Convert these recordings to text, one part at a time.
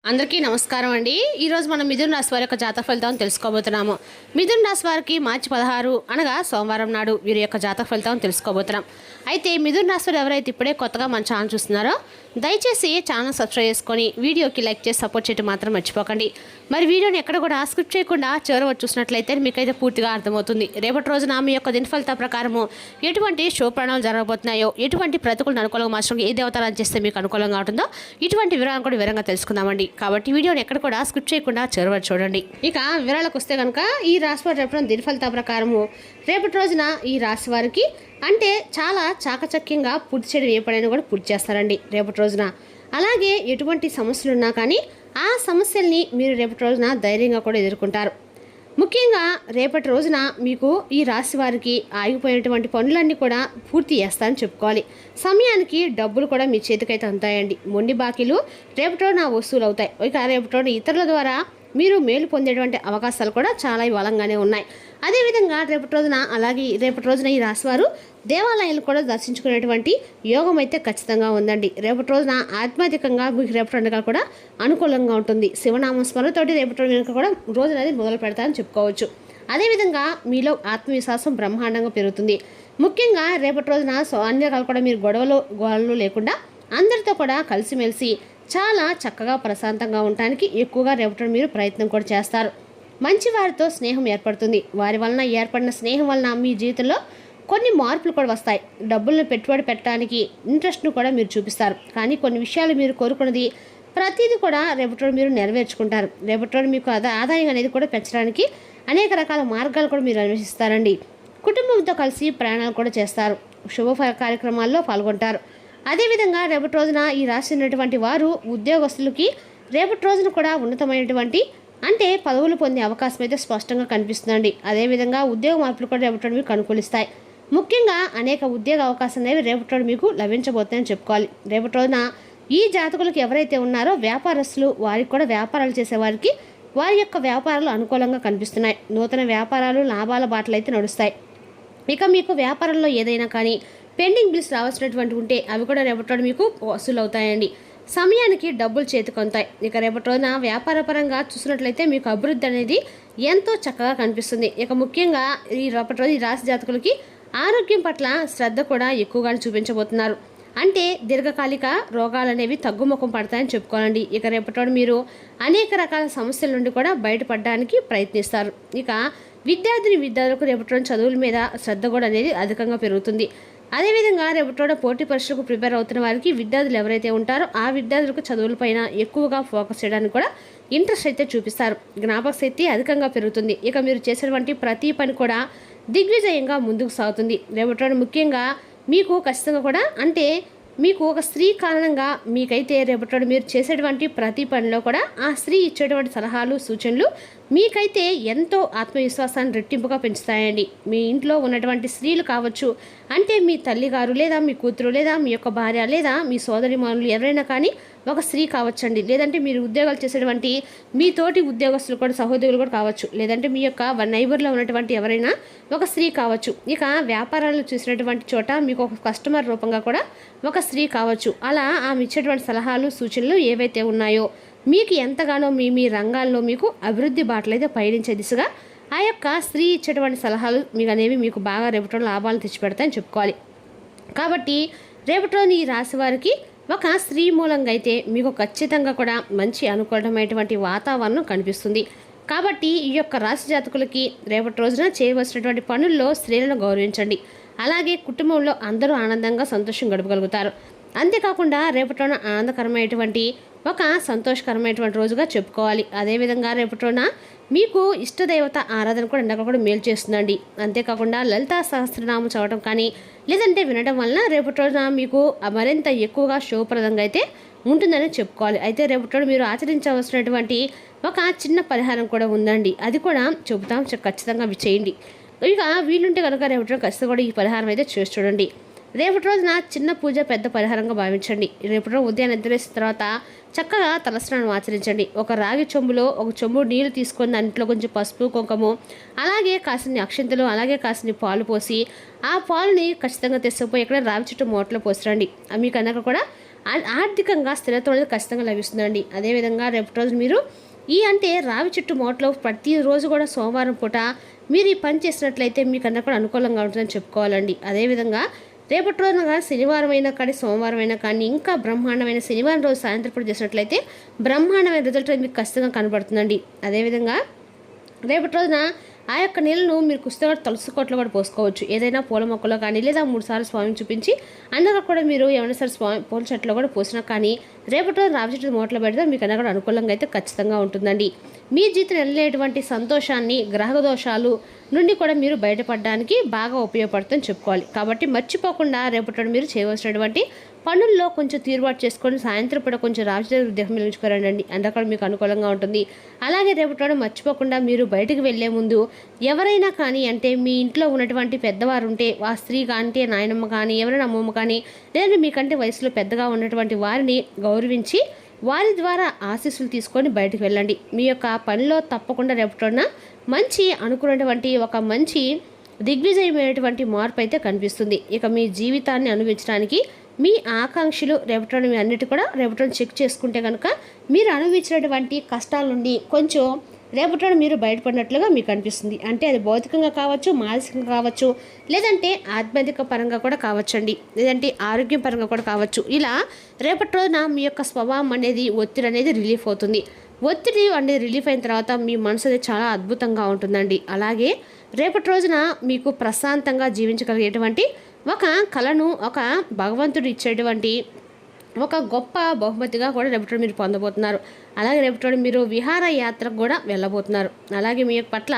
అందరికీ నమస్కారం అండి. ఈరోజు మనం మిథున రాశి వారి యొక్క జాతక ఫలితాలను తెలుసుకోబోతున్నాము. మిథున రాశి వారికి మార్చి 16 అనగా సోమవారం నాడు వీరి యొక్క జాతక ఫలితాలను తెలుసుకోబోతున్నాం. అయితే మిథున రాశి వారు ఎవరైతే ఇప్పుడే కొత్తగా మన ఛానల్ చూస్తున్నారో దయచేసి ఛానల్ సబ్స్క్రైబ్ చేసుకొని వీడియోకి లైక్ చేసి సపోర్ట్ చేయడం మాత్రం మర్చిపోకండి. మరి వీడియోని ఎక్కడ కూడా స్కిప్ చేయకుండా చివరి చూసినట్లయితే మీకైతే పూర్తిగా అర్థమవుతుంది. రేపటి రోజున మీ యొక్క దిన ఫలిత ప్రకారము ఎటువంటి శుభప్రణాలు జరగబోతున్నాయో, ఎటువంటి ప్రతికూల అనుకూలంగా మాత్రం ఏ దేవతలను చేస్తే మీకు అనుకూలంగా ఉంటుందో ఇటువంటి వివరాలను కూడా వివరంగా తెలుసుకుందామండి. కాబట్టి వీడియోని ఎక్కడ కూడా స్కిప్ చేయకుండా చివరి చూడండి. ఇక వివరాలకు వస్తే కనుక ఈ రాశి వారు రేపటి దిన ఫలిత ప్రకారము రేపటి రోజున ఈ రాశి వారికి అంటే చాలా చాకచక్యంగా పూర్తి చేయడం ఏ పడైనా కూడా పూర్తి చేస్తారండి రేపటి రోజున. అలాగే ఎటువంటి సమస్యలు ఉన్నా కానీ ఆ సమస్యల్ని మీరు రేపటి రోజున ధైర్యంగా కూడా ఎదుర్కొంటారు. ముఖ్యంగా రేపటి రోజున మీకు ఈ రాశి వారికి ఆగిపోయినటువంటి పనులన్నీ కూడా పూర్తి చేస్తారని చెప్పుకోవాలి. సమయానికి డబ్బులు కూడా మీ చేతికైతే అందుతాయండి. మొండి బాకీలు రేపటి రోజున వసూలు అవుతాయి. ఇక రేపటి రోజున ఇతరుల ద్వారా మీరు మేలు పొందేటువంటి అవకాశాలు కూడా చాలా బలంగానే ఉన్నాయి. అదేవిధంగా రేపటి రోజున ఈ రాశివారు దేవాలయాలు కూడా దర్శించుకునేటువంటి యోగం అయితే ఖచ్చితంగా ఉందండి. రేపటి రోజున ఆధ్యాత్మికంగా మీకు రేపటి రోజున కూడా అనుకూలంగా ఉంటుంది. శివనామ స్మరణతోటి రేపటి రోజున కూడా రోజు అనేది మొదలు పెడతారని చెప్పుకోవచ్చు. అదేవిధంగా మీలో ఆత్మవిశ్వాసం బ్రహ్మాండంగా పెరుగుతుంది. ముఖ్యంగా రేపటి రోజున అన్ని రకాలు కూడా మీరు గొడవలు లేకుండా అందరితో కూడా కలిసిమెలిసి చాలా చక్కగా ప్రశాంతంగా ఉండటానికి ఎక్కువగా రేపటి మీరు ప్రయత్నం కూడా చేస్తారు. మంచి వారితో స్నేహం ఏర్పడుతుంది. వారి వలన ఏర్పడిన స్నేహం వలన మీ జీవితంలో కొన్ని మార్పులు కూడా వస్తాయి. డబ్బులను పెట్టుబడి పెట్టడానికి ఇంట్రెస్ట్ను కూడా మీరు చూపిస్తారు. కానీ కొన్ని విషయాలు మీరు కోరుకున్నది ప్రతిదీ కూడా రేపటి మీరు నెరవేర్చుకుంటారు. రేపటి మీకు ఆదాయం అనేది కూడా పెంచడానికి అనేక రకాల మార్గాలు కూడా మీరు అన్వేషిస్తారండి. కుటుంబంతో కలిసి ప్రయాణాలు కూడా చేస్తారు. శుభ కార్యక్రమాల్లో పాల్గొంటారు. అదేవిధంగా రేపటి రోజున ఈ రాశి ఉన్నటువంటి వారు ఉద్యోగస్తులకి రేపటి రోజున కూడా ఉన్నతమైనటువంటి అంటే పదవులు పొందే అవకాశం అయితే స్పష్టంగా కనిపిస్తుందండి. అదేవిధంగా ఉద్యోగ మార్పులు కూడా రేపటి మీకు అనుకూలిస్తాయి. ముఖ్యంగా అనేక ఉద్యోగ అవకాశాలు అనేవి రేపటి మీకు లభించబోతాయని చెప్పుకోవాలి. రేపటి రోజున ఈ జాతకులకు ఎవరైతే ఉన్నారో వ్యాపారస్తులు వారికి కూడా వ్యాపారాలు చేసేవారికి వారి యొక్క వ్యాపారాలు అనుకూలంగా కనిపిస్తున్నాయి. నూతన వ్యాపారాలు లాభాల బాటలు అయితే నడుస్తాయి. ఇక మీకు వ్యాపారంలో ఏదైనా కానీ పెండింగ్ బిల్స్ రావాల్సినటువంటి ఉంటే అవి కూడా రేపటి మీకు వసూలు అవుతాయండి. సమయానికి డబ్బులు చేతికొంతాయి. ఇక రేపటి రోజున వ్యాపారపరంగా చూసినట్లయితే మీకు అభివృద్ధి అనేది ఎంతో చక్కగా కనిపిస్తుంది. ఇక ముఖ్యంగా ఈ రేపటి రోజు ఈ రాశి జాతకులకి ఆరోగ్యం పట్ల శ్రద్ధ కూడా ఎక్కువగా చూపించబోతున్నారు. అంటే దీర్ఘకాలిక రోగాలు అనేవి తగ్గుముఖం పడతాయని చెప్పుకోవాలండి. ఇక రేపటి రోజు మీరు అనేక రకాల సమస్యల నుండి కూడా బయటపడడానికి ప్రయత్నిస్తారు. ఇక విద్యార్థులకు రేపటి రోజు చదువుల మీద శ్రద్ధ కూడా అనేది అధికంగా పెరుగుతుంది. అదేవిధంగా రేపటి పోటీ పరీక్షలకు ప్రిపేర్ అవుతున్న వారికి విద్యార్థులు ఎవరైతే ఉంటారో ఆ విద్యార్థులకు చదువులపైన ఎక్కువగా ఫోకస్ చేయడానికి కూడా ఇంట్రెస్ట్ అయితే చూపిస్తారు. జ్ఞాపక శక్తి అధికంగా పెరుగుతుంది. ఇక మీరు చేసేటువంటి ప్రతి పని కూడా దిగ్విజయంగా ముందుకు సాగుతుంది. రేపటి ముఖ్యంగా మీకు ఖచ్చితంగా కూడా అంటే మీకు ఒక స్త్రీ కారణంగా మీకైతే రేపటి మీరు చేసేటువంటి ప్రతి పనిలో కూడా ఆ స్త్రీ ఇచ్చేటువంటి సలహాలు సూచనలు మీకైతే ఎంతో ఆత్మవిశ్వాసాన్ని రెట్టింపుగా పెంచుతాయండి. మీ ఇంట్లో ఉన్నటువంటి స్త్రీలు కావచ్చు, అంటే మీ తల్లిగారు లేదా మీ కూతురు లేదా మీ యొక్క భార్య లేదా మీ సోదరిమణులు ఎవరైనా కానీ ఒక స్త్రీ కావచ్చండి. లేదంటే మీరు ఉద్యోగాలు చేసేటువంటి మీ తోటి ఉద్యోగస్తులు కూడా సహోదరులు కూడా కావచ్చు. లేదంటే మీ యొక్క నైబర్లో ఉన్నటువంటి ఎవరైనా ఒక స్త్రీ కావచ్చు. ఇక వ్యాపారాలు చూసినటువంటి చోట మీకు ఒక కస్టమర్ రూపంగా కూడా ఒక స్త్రీ కావచ్చు. అలా ఆమె ఇచ్చేటువంటి సలహాలు సూచనలు ఏవైతే ఉన్నాయో మీకు ఎంతగానో మీ రంగాల్లో మీకు అభివృద్ధి బాటలు అయితే పయనించే దిశగా ఆ యొక్క స్త్రీ ఇచ్చేటువంటి సలహాలు మీకు అనేవి మీకు బాగా రేపటి లాభాలు తెచ్చిపెడతాయని చెప్పుకోవాలి. కాబట్టి రేపటి రోజు ఈ రాశి వారికి ఒక స్త్రీ మూలంగా అయితే మీకు ఖచ్చితంగా కూడా మంచి అనుకూలమైనటువంటి వాతావరణం కనిపిస్తుంది. కాబట్టి ఈ యొక్క రాశి జాతకులకి రేపటి రోజున చేయవలసినటువంటి పనుల్లో స్త్రీలను గౌరవించండి. అలాగే కుటుంబంలో అందరూ ఆనందంగా సంతోషం గడపగలుగుతారు. అంతేకాకుండా రేపటి రోజున ఆనందకరమైనటువంటి ఒక సంతోషకరమైనటువంటి రోజుగా చెప్పుకోవాలి. అదేవిధంగా రేపటి రోజున మీకు ఇష్టదేవత ఆరాధన కూడా ఎండక కూడా మేలు చేస్తుందండి. అంతేకాకుండా లలితా సహస్రనామం చదవడం కానీ లేదంటే వినడం వలన రేపటి రోజున మీకు మరింత ఎక్కువగా శుభప్రదంగా అయితే ఉంటుందని చెప్పుకోవాలి. అయితే రేపటి రోజు మీరు ఆచరించవలసినటువంటి ఒక చిన్న పరిహారం కూడా ఉందండి. అది కూడా చెబుతాం, ఖచ్చితంగా అవి చేయండి. ఇక వీలుంటే కనుక రేపటి రోజు ఖచ్చితంగా కూడా ఈ పరిహారం అయితే చేసి చూడండి. రేపటి రోజున చిన్న పూజ పెద్ద పరిహారంగా భావించండి. రేపటి రోజు ఉదయాన్నే నిద్రేసిన తర్వాత చక్కగా తలస్నానం ఆచరించండి. ఒక రాగి చెంబులో ఒక చెంబు నీళ్లు తీసుకొని దాంట్లో కొంచెం పసుపు కుంకుమ అలాగే కాసిని అక్షంతలు అలాగే కాసిని పాలు పోసి ఆ పాలుని ఖచ్చితంగా తెచ్చిపోయి ఎక్కడ రావి చెట్టు మూటలో పోసిరండి. మీకు కనుక కూడా ఆర్థికంగా స్థిరత్వం అనేది ఖచ్చితంగా లభిస్తుందండి. అదేవిధంగా రేపటి రోజు మీరు రావి చెట్టు మోటలో ప్రతిరోజు కూడా సోమవారం పూట మీరు ఈ పని చేసినట్లయితే మీకన్నా కూడా అనుకూలంగా ఉంటుందని చెప్పుకోవాలండి. అదేవిధంగా రేపటి రోజున కానీ శనివారం అయినా కానీ సోమవారం అయినా కానీ ఇంకా బ్రహ్మాండమైన శనివారం రోజు సాయంత్రం పూట చేసినట్లయితే బ్రహ్మాండమైన రిజల్ట్ మీకు ఖచ్చితంగా కనబడుతుందండి. అదేవిధంగా రేపటి రోజున ఆ యొక్క నీళ్ళను మీరు కుస్తగా తులసి కోట్లో కూడా పోసుకోవచ్చు. ఏదైనా పూల మొక్కలో కానీ లేదా 3 సార్లు స్వామిని చూపించి అన్నగా కూడా మీరు ఏమైనా సరే పూల చెట్లో కూడా పోసినా కానీ రేపటి రోజు రావి చెట్టు మోటలో పెడితే మీకు అన్న కూడా అనుకూలంగా అయితే ఖచ్చితంగా ఉంటుందండి. మీ జీవితం వెళ్ళేటువంటి సంతోషాన్ని గ్రహ దోషాలు నుండి కూడా మీరు బయటపడడానికి బాగా ఉపయోగపడుతుందని చెప్పుకోవాలి. కాబట్టి మర్చిపోకుండా రేపటి మీరు చేయవలసినటువంటి పనుల్లో కొంచెం తీరుబాటు చేసుకొని సాయంత్రం పూట కొంచెం రాజకీయ ఉద్యోగం వెలిగించుకోరండి. అందుకని మీకు అనుకూలంగా ఉంటుంది. అలాగే రేపటి మర్చిపోకుండా మీరు బయటకు వెళ్లే ముందు ఎవరైనా కానీ అంటే మీ ఇంట్లో ఉన్నటువంటి పెద్దవారు ఉంటే ఆ స్త్రీ అంటే నాయనమ్మ కానీ ఎవరైనా అమ్మమ్మ కానీ లేదంటే మీకంటే వయసులో పెద్దగా ఉన్నటువంటి వారిని గౌరవించి వారి ద్వారా ఆశీస్సులు తీసుకొని బయటకు వెళ్ళండి. మీ యొక్క పనిలో తప్పకుండా రేపటిన మంచి అనుకున్నటువంటి ఒక మంచి దిగ్విజయమైనటువంటి మార్పు అయితే కనిపిస్తుంది. ఇక మీ జీవితాన్ని అనుభవించడానికి మీ ఆకాంక్షలు రేపటి మీ అన్నిటి కూడా రేపటి చెక్ చేసుకుంటే కనుక మీరు అనుభవించినటువంటి కష్టాల నుండి కొంచెం రేపటి మీరు బయటపడినట్లుగా మీకు అనిపిస్తుంది. అంటే అది భౌతికంగా కావచ్చు, మానసికంగా కావచ్చు, లేదంటే ఆధ్యాత్మిక పరంగా కూడా కావచ్చండి, లేదంటే ఆరోగ్యం పరంగా కూడా కావచ్చు. ఇలా రేపటి రోజున మీ యొక్క స్వభావం అనేది ఒత్తిడి అనేది రిలీఫ్ అవుతుంది. ఒత్తిడి అనేది రిలీఫ్ అయిన తర్వాత మీ మనసు అనేది చాలా అద్భుతంగా ఉంటుందండి. అలాగే రేపటి రోజున మీకు ప్రశాంతంగా జీవించగలిగేటువంటి ఒక కళను ఒక భగవంతుడు ఇచ్చేటువంటి ఒక గొప్ప బహుమతిగా కూడా రేపటి మీరు పొందబోతున్నారు. అలాగే రేపటి మీరు విహార యాత్రకు కూడా వెళ్ళబోతున్నారు. అలాగే మీ పట్ల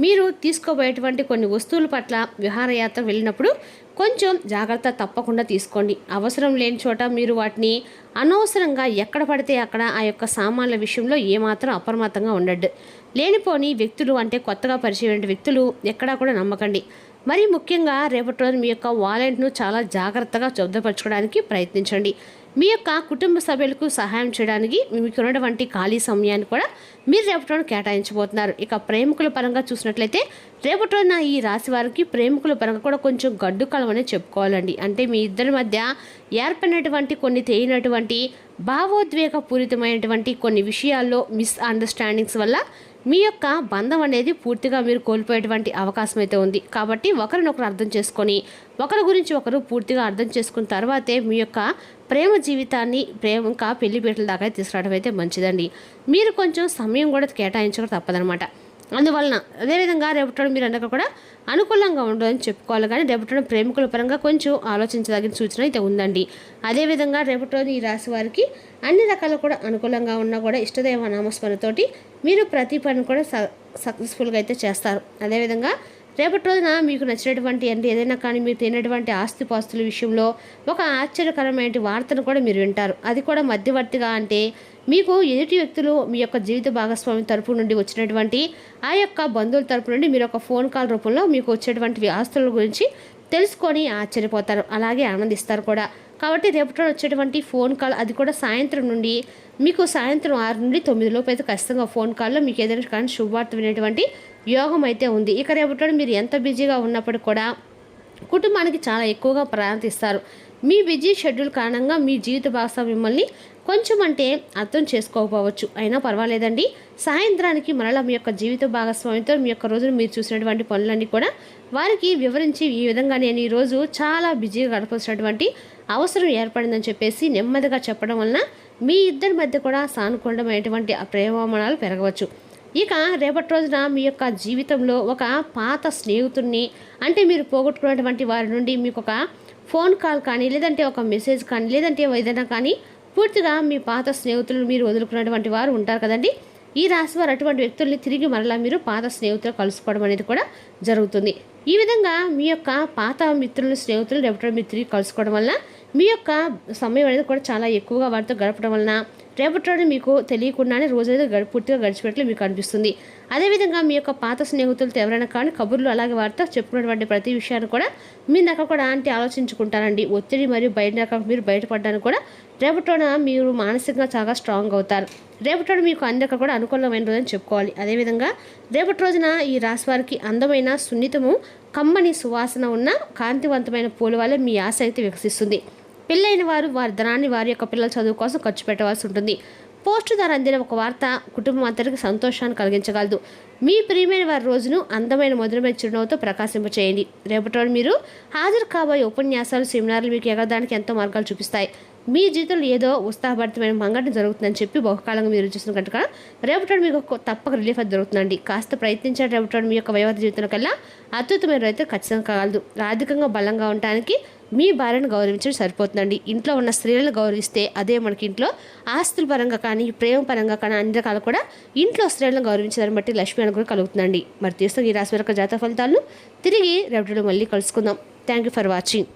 మీరు తీసుకోబోయేటువంటి కొన్ని వస్తువుల పట్ల విహారయాత్ర వెళ్ళినప్పుడు కొంచెం జాగ్రత్త తప్పకుండా తీసుకోండి. అవసరం లేని చోట మీరు వాటిని అనవసరంగా ఎక్కడ పడితే అక్కడ ఆ యొక్క సామాన్ల విషయంలో ఏమాత్రం అప్రమత్తంగా ఉండద్దు. లేనిపోని వ్యక్తులు అంటే కొత్తగా పరిచయం వ్యక్తులు ఎక్కడా కూడా నమ్మకండి. మరి ముఖ్యంగా రేపటి రోజు మీ యొక్క వాలెట్ను చాలా జాగ్రత్తగా భద్రపరచుకోవడానికి ప్రయత్నించండి. మీ యొక్క కుటుంబ సభ్యులకు సహాయం చేయడానికి మీకు ఉన్నటువంటి ఖాళీ సమయాన్ని కూడా మీరు రేపటి రోజున కేటాయించబోతున్నారు. ఇక ప్రేమికుల పరంగా చూసినట్లయితే రేపటి రోజున ఈ రాశి వారికి ప్రేమికుల పరంగా కూడా కొంచెం గడ్డు కాలం అనేది చెప్పుకోవాలండి. అంటే మీ ఇద్దరి మధ్య ఏర్పడినటువంటి కొన్ని తేలినటువంటి భావోద్వేగ పూరితమైనటువంటి కొన్ని విషయాల్లో మిస్అండర్స్టాండింగ్స్ వల్ల మీ యొక్క బంధం అనేది పూర్తిగా మీరు కోల్పోయేటువంటి అవకాశం అయితే ఉంది. కాబట్టి ఒకరినొకరు అర్థం చేసుకొని ఒకరి గురించి ఒకరు పూర్తిగా అర్థం చేసుకున్న తర్వాతే మీ యొక్క ప్రేమ జీవితాన్ని ఇంకా పెళ్లిపేటల దాకా తీసుకురావడం అయితే మంచిదండి. మీరు కొంచెం సమయం కూడా కేటాయించక తప్పదనమాట. అందువలన అదేవిధంగా రేపటి మీరు అన్నగా కూడా అనుకూలంగా ఉండదని చెప్పుకోవాలి. కానీ రేపటి ప్రేమికుల పరంగా కొంచెం ఆలోచించదగిన సూచన అయితే ఉందండి. అదేవిధంగా రేపటి రోజు ఈ రాశి వారికి అన్ని రకాలు కూడా అనుకూలంగా ఉన్నా కూడా ఇష్టదైవ నామస్మరణతోటి మీరు ప్రతి పని కూడా సక్సెస్ఫుల్గా అయితే చేస్తారు. అదేవిధంగా రేపటి రోజున మీకు నచ్చినటువంటి అంటే ఏదైనా కానీ మీరు తినేటువంటి ఆస్తిపాస్తుల విషయంలో ఒక ఆశ్చర్యకరమైన వార్తను కూడా మీరు వింటారు. అది కూడా మధ్యవర్తిగా అంటే మీకు ఎదుటి వ్యక్తులు మీ యొక్క జీవిత భాగస్వామి తరపు నుండి వచ్చినటువంటి ఆ యొక్క బంధువుల తరపు నుండి మీరు ఒక ఫోన్ కాల్ రూపంలో మీకు వచ్చేటువంటి ఆస్తుల గురించి తెలుసుకొని ఆశ్చర్యపోతారు, అలాగే ఆనందిస్తారు కూడా. కాబట్టి రేపటి వచ్చేటువంటి ఫోన్ కాల్ అది కూడా సాయంత్రం నుండి మీకు సాయంత్రం 6 నుండి 9 లోపు అయితే ఖచ్చితంగా ఫోన్ కాల్లో మీకు ఏదైనా కానీ శుభవార్త వినేటువంటి యోగం అయితే ఉంది. ఇక రేపటి మీరు ఎంత బిజీగా ఉన్నప్పటికీ కూడా కుటుంబానికి చాలా ఎక్కువగా ప్రాధాన్యత ఇస్తారు. మీ బిజీ షెడ్యూల్ కారణంగా మీ జీవిత భాగస్వామి మిమ్మల్ని కొంచెం అంటే అర్థం చేసుకోకపోవచ్చు, అయినా పర్వాలేదండి. సాయంత్రానికి మరలా మీ యొక్క జీవిత భాగస్వామితో మీ యొక్క రోజును మీరు చూసినటువంటి పనులన్నీ కూడా వారికి వివరించి ఈ విధంగా నేను ఈరోజు చాలా బిజీగా గడపాల్సినటువంటి అవసరం ఏర్పడిందని చెప్పేసి నెమ్మదిగా చెప్పడం వలన మీ ఇద్దరి మధ్య కూడా సానుకూలమైనటువంటి ప్రేమామణాలు పెరగవచ్చు. ఇక రేపటి రోజున మీ యొక్క జీవితంలో ఒక పాత స్నేహితుడిని అంటే మీరు పోగొట్టుకున్నటువంటి వారి నుండి మీకు ఒక ఫోన్ కాల్ కానీ లేదంటే ఒక మెసేజ్ కానీ లేదంటే ఏదైనా కానీ పూర్తిగా మీ పాత స్నేహితులు మీరు వదులుకున్నటువంటి వారు ఉంటారు కదండి. ఈ రాశి వారు అటువంటి వ్యక్తుల్ని తిరిగి మరలా మీరు పాత స్నేహితులు కలుసుకోవడం అనేది కూడా జరుగుతుంది. ఈ విధంగా మీ యొక్క పాత మిత్రులు స్నేహితులు రేపటి మీరు తిరిగి కలుసుకోవడం వలన మీ యొక్క సమయం అనేది కూడా చాలా ఎక్కువగా వారితో గడపడం వలన రేపటి రోజు మీకు తెలియకుండానే రోజు అనేది పూర్తిగా గడిచిపెట్లు మీకు అనిపిస్తుంది. అదేవిధంగా మీ యొక్క పాత స్నేహితులతో ఎవరైనా కానీ కబుర్లు అలాగే వారితో చెప్పుకున్నటువంటి ప్రతి విషయాన్ని కూడా మీ దాకా కూడా అంటే ఆలోచించుకుంటారండి. ఒత్తిడి మరియు మీరు బయటపడడానికి కూడా రేపటి మీరు మానసికంగా చాలా స్ట్రాంగ్ అవుతారు. రేపటి మీకు అందరికీ కూడా అనుకూలమైన రోజని చెప్పుకోవాలి. అదేవిధంగా రేపటి రోజున ఈ రాశి వారికి అందమైన సున్నితము కమ్మని సువాసన ఉన్న కాంతివంతమైన పూల వల్ల మీ ఆశ అయితే వికసిస్తుంది. పెళ్ళైన వారు వారి ధనాన్ని వారి యొక్క పిల్లల చదువు కోసం ఖర్చు పెట్టవలసి ఉంటుంది. పోస్టు ద్వారా అందిన ఒక వార్త కుటుంబం అంతటికి సంతోషాన్ని కలిగించగలదు. మీ ప్రియమైన వారి రోజును అందమైన మధురమైన చిరునవ్వుతో ప్రకాశింపచేయండి. రేపటి రోజు మీరు హాజరు కాబోయే ఉపన్యాసాలు, సెమినార్లు మీకు ఎగరడానికి ఎంతో మార్గాలు చూపిస్తాయి. మీ జీవితంలో ఏదో ఉత్సాహభరితమైన మంగళం జరుగుతుందని చెప్పి బహుకాలంగా మీరు చూసిన కనుక రేపటి మీకు తప్పక రిలీఫ్ అది దొరుకుతుందండి. కాస్త ప్రయత్నించే రేపటి మీ యొక్క వైవాహిక జీవితం కల్లా అద్భుతమైన రైతు ఖచ్చితంగా కాగలదు. ఆర్థికంగా బలంగా ఉండటానికి మీ భార్యను గౌరవించడం సరిపోతుందండి. ఇంట్లో ఉన్న స్త్రీలను గౌరవిస్తే అదే మనకి ఇంట్లో ఆస్తుల పరంగా కానీ ప్రేమ పరంగా కానీ అన్ని రకాలు కూడా ఇంట్లో స్త్రీలను గౌరవించడాన్ని బట్టి లక్ష్మీ అనుగ్రహం కలుగుతుందండి. మరి తీస్తున్న ఈ రాశి వరకు జాతక ఫలితాలను తిరిగి రేపటిలో మళ్ళీ కలుసుకుందాం. Thank you for watching.